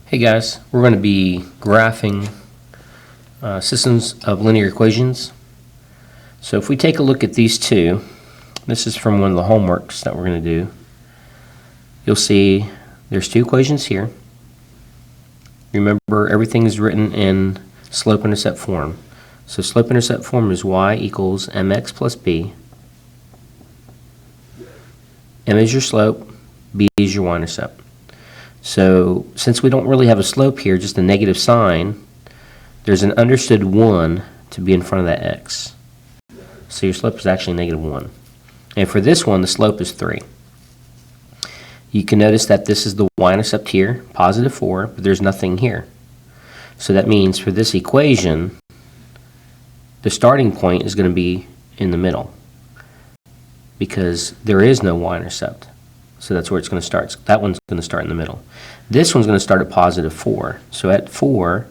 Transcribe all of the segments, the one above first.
Hey guys, we're going to be graphing systems of linear equations. So if we take a look at these two, this is from one of the homeworks that we're going to do. You'll see there's two equations here. Remember, everything is written in slope-intercept form. So slope-intercept form is y equals mx plus b. M is your slope, b is your y-intercept. So since we don't really have a slope here, just a negative sign, there's an understood 1 to be in front of that x. So your slope is actually negative 1. And for this one, the slope is 3. You can notice that this is the y-intercept here, positive 4, but there's nothing here. So that means for this equation, the starting point is going to be in the middle because there is no y-intercept. So that's where it's going to start. That one's going to start in the middle. This one's going to start at positive 4. So at 4,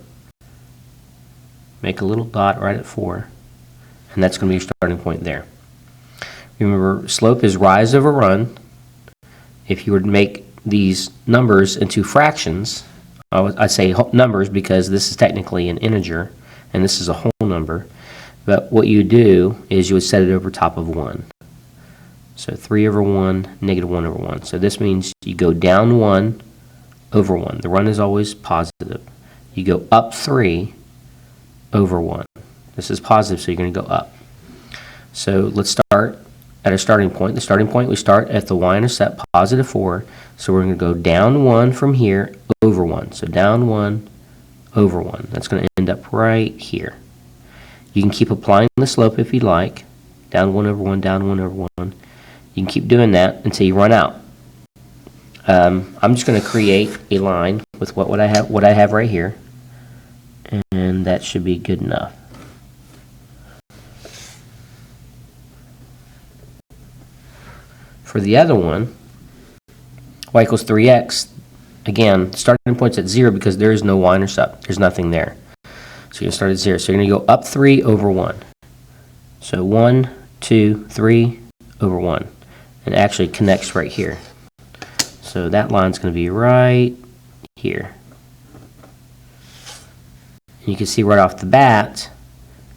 make a little dot right at 4, and that's going to be your starting point there. Remember, slope is rise over run. If you were to make these numbers into fractions, I say numbers because this is technically an integer, and this is a whole number. But what you do is you would set it over top of 1. So 3 over 1, negative 1 over 1. So this means you go down 1 over 1. The run is always positive. You go up 3 over 1. This is positive, so you're going to go up. So let's start at a starting point. The starting point, we start at the y-intercept, positive 4. So we're going to go down 1 from here, over 1. So down 1, over 1. That's going to end up right here. You can keep applying the slope if you like. Down 1 over 1, down 1 over 1. You can keep doing that until you run out. I'm just going to create a line with what I have right here, and that should be good enough. For the other one, y equals 3x, again, starting point's at 0 because there is no y-intercept. There's nothing there. So you're going to start at 0. So you're going to go up 3 over 1. So 1, 2, 3 over 1. And it actually connects right here. So that line's going to be right here. And you can see right off the bat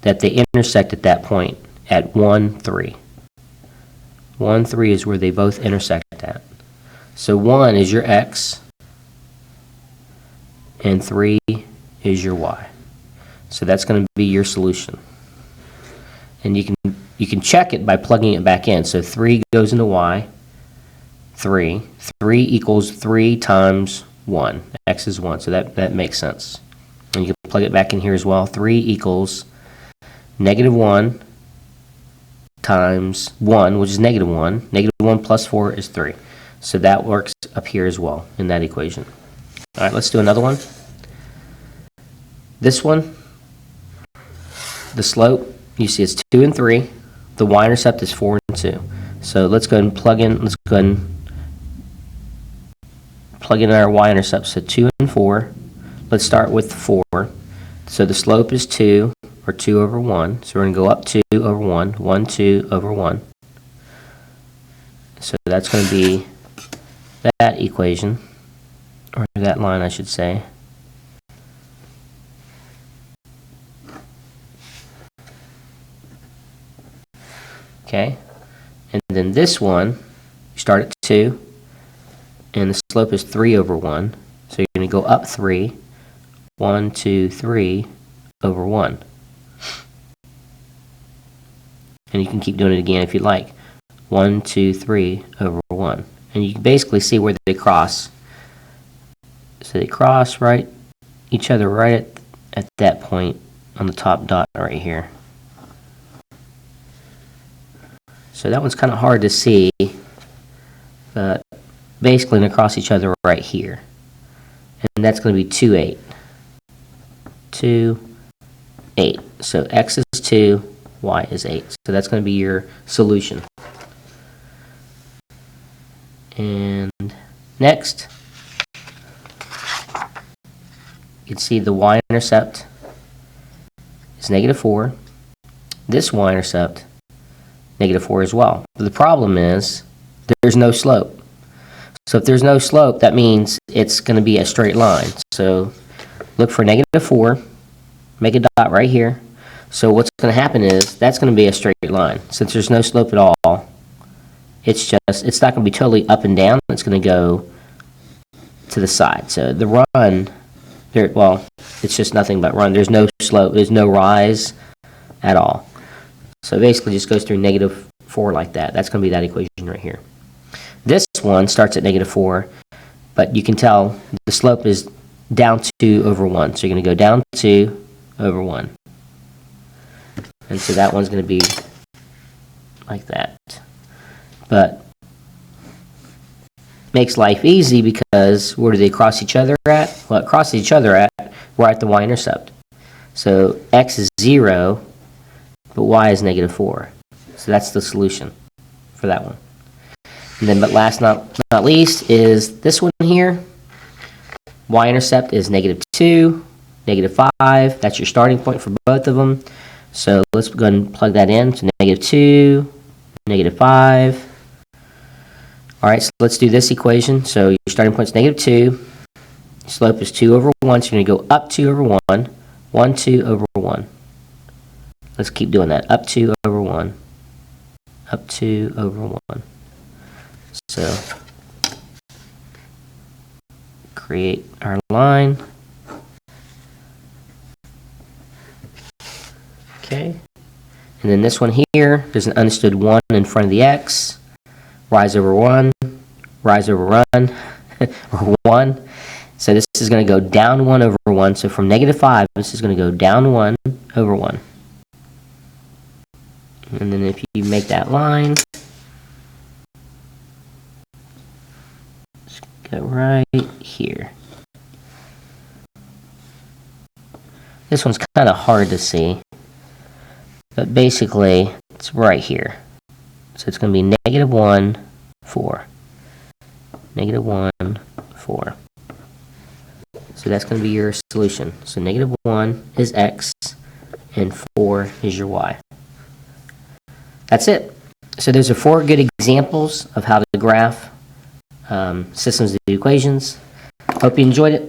that they intersect at that point at 1, 3. 1, 3 is where they both intersect at. So 1 is your x, and 3 is your y. So that's going to be your solution. And you can check it by plugging it back in. So 3 goes into y, 3. 3 equals 3 times 1. X is 1, so that makes sense. And you can plug it back in here as well. 3 equals negative 1 times 1, which is negative 1. Negative 1 plus 4 is 3. So that works up here as well in that equation. All right, let's do another one. This one, the slope, you see it's 2 and 3. The y-intercept is 4 and 2. So let's go ahead and plug in our y-intercept. So 2 and 4. Let's start with 4. So the slope is 2, or 2 over 1. So we're going to go up 2 over 1, 1, 2 over 1. So that's going to be that equation, or that line I should say. Okay, and then this one, you start at 2, and the slope is 3 over 1. So you're going to go up 3, 1, 2, 3 over 1. And you can keep doing it again if you like. 1, 2, 3 over 1. And you can basically see where they cross. So they cross right each other right at that point on the top dot right here. So that one's kind of hard to see, but basically they cross each other right here. And that's going to be 2, 8. 2, 8. So x is 2, y is 8. So that's going to be your solution. And next, you can see the y-intercept is negative 4. This y-intercept, negative 4 as well. But the problem is there's no slope. So if there's no slope, that means it's going to be a straight line. So look for -4, make a dot right here. So what's going to happen is that's going to be a straight line. Since there's no slope at all, it's not going to be totally up and down. It's going to go to the side. So the run, well, it's just nothing but run. There's no slope. There's no rise at all. So basically just goes through -4 like that. That's going to be that equation right here. This one starts at -4, but you can tell the slope is down 2 over 1. So you're going to go down 2 over 1. And so that one's going to be like that. But makes life easy because where do they cross each other at? Well, it crosses each other at right at the y-intercept. So x is 0, but y is -4. So that's the solution for that one. And then, but last not least, is this one here. Y-intercept is -2, -5. That's your starting point for both of them. So let's go ahead and plug that in. So -2, -5. All right, so let's do this equation. So your starting point is -2. Slope is 2 over 1. So you're going to go up 2 over 1, 1, 2 over 1. Let's keep doing that. Up 2 over 1, up 2 over 1. So create our line. Okay. And then this one here, there's an understood 1 in front of the x. Rise over 1, rise over run, or 1. So this is going to go down 1 over 1. So from -5, this is going to go down 1 over 1. And then if you make that line, just go right here. This one's kind of hard to see, but basically it's right here. So it's going to be -1, 4. -1, 4. So that's going to be your solution. So -1 is x, and 4 is your y. That's it. So those are 4 good examples of how to graph systems of equations. Hope you enjoyed it.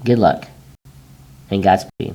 Good luck, and Godspeed.